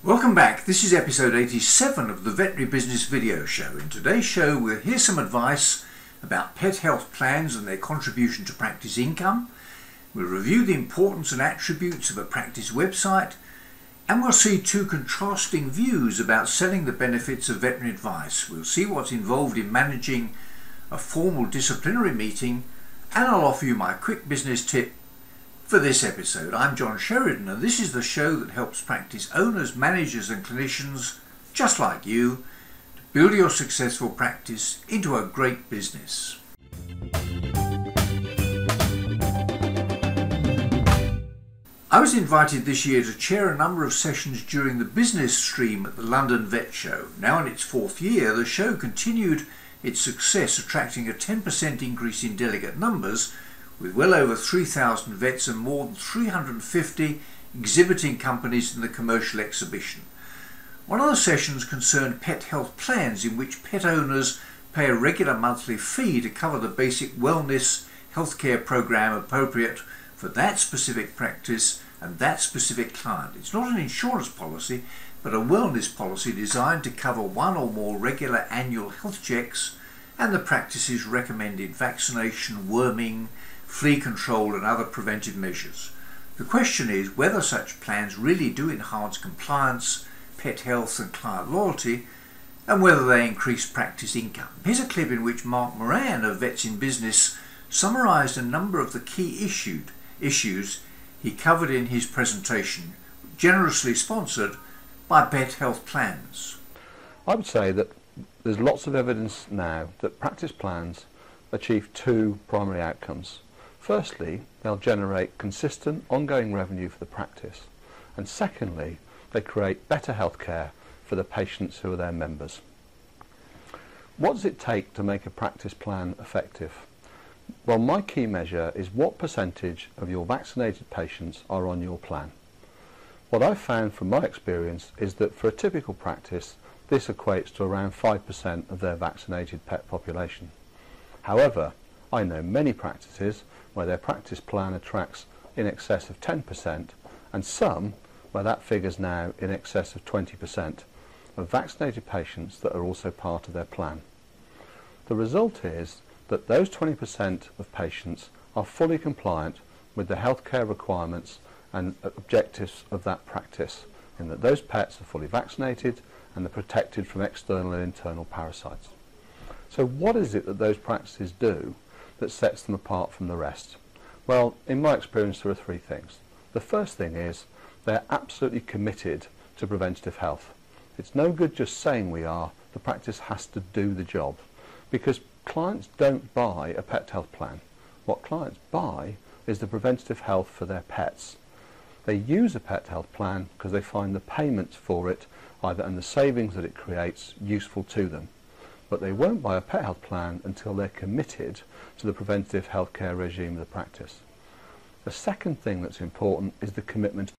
Welcome back. This is episode 87 of the Veterinary Business Video Show. In today's show we'll hear some advice about pet health plans and their contribution to practice income. We'll review the importance and attributes of a practice website, and we'll see two contrasting views about selling the benefits of veterinary advice. We'll see what's involved in managing a formal disciplinary meeting, and I'll offer you my quick business tip for this episode. I'm John Sheridan, and this is the show that helps practice owners, managers and clinicians just like you to build your successful practice into a great business. I was invited this year to chair a number of sessions during the business stream at the London Vet Show. Now in its fourth year, the show continued its success, attracting a 10% increase in delegate numbers, with well over 3,000 vets and more than 350 exhibiting companies in the commercial exhibition. One of the sessions concerned pet health plans, in which pet owners pay a regular monthly fee to cover the basic wellness healthcare program appropriate for that specific practice and that specific client. It's not an insurance policy, but a wellness policy designed to cover one or more regular annual health checks and the practice's recommended vaccination, worming, flea control and other preventive measures. The question is whether such plans really do enhance compliance, pet health and client loyalty, and whether they increase practice income. Here's a clip in which Mark Moran of Vets in Business summarised a number of the key issues he covered in his presentation, generously sponsored by Pet Health Plans. I would say that there's lots of evidence now that practice plans achieve two primary outcomes. Firstly, they'll generate consistent, ongoing revenue for the practice, and secondly, they create better healthcare for the patients who are their members. What does it take to make a practice plan effective? Well, my key measure is what percentage of your vaccinated patients are on your plan. What I've found from my experience is that for a typical practice, this equates to around 5% of their vaccinated pet population. However, I know many practices where their practice plan attracts in excess of 10%, and some where that figure's now in excess of 20% of vaccinated patients that are also part of their plan. The result is that those 20% of patients are fully compliant with the healthcare requirements and objectives of that practice, in that those pets are fully vaccinated and they're protected from external and internal parasites. So what is it that those practices do that sets them apart from the rest? Well, in my experience, there are three things. The first thing is they're absolutely committed to preventative health. It's no good just saying we are, the practice has to do the job, because clients don't buy a pet health plan. What clients buy is the preventative health for their pets. They use a pet health plan because they find the payments for it, either and the savings that it creates, useful to them. But they won't buy a pet health plan until they're committed to the preventative healthcare regime of the practice. The second thing that's important is the commitment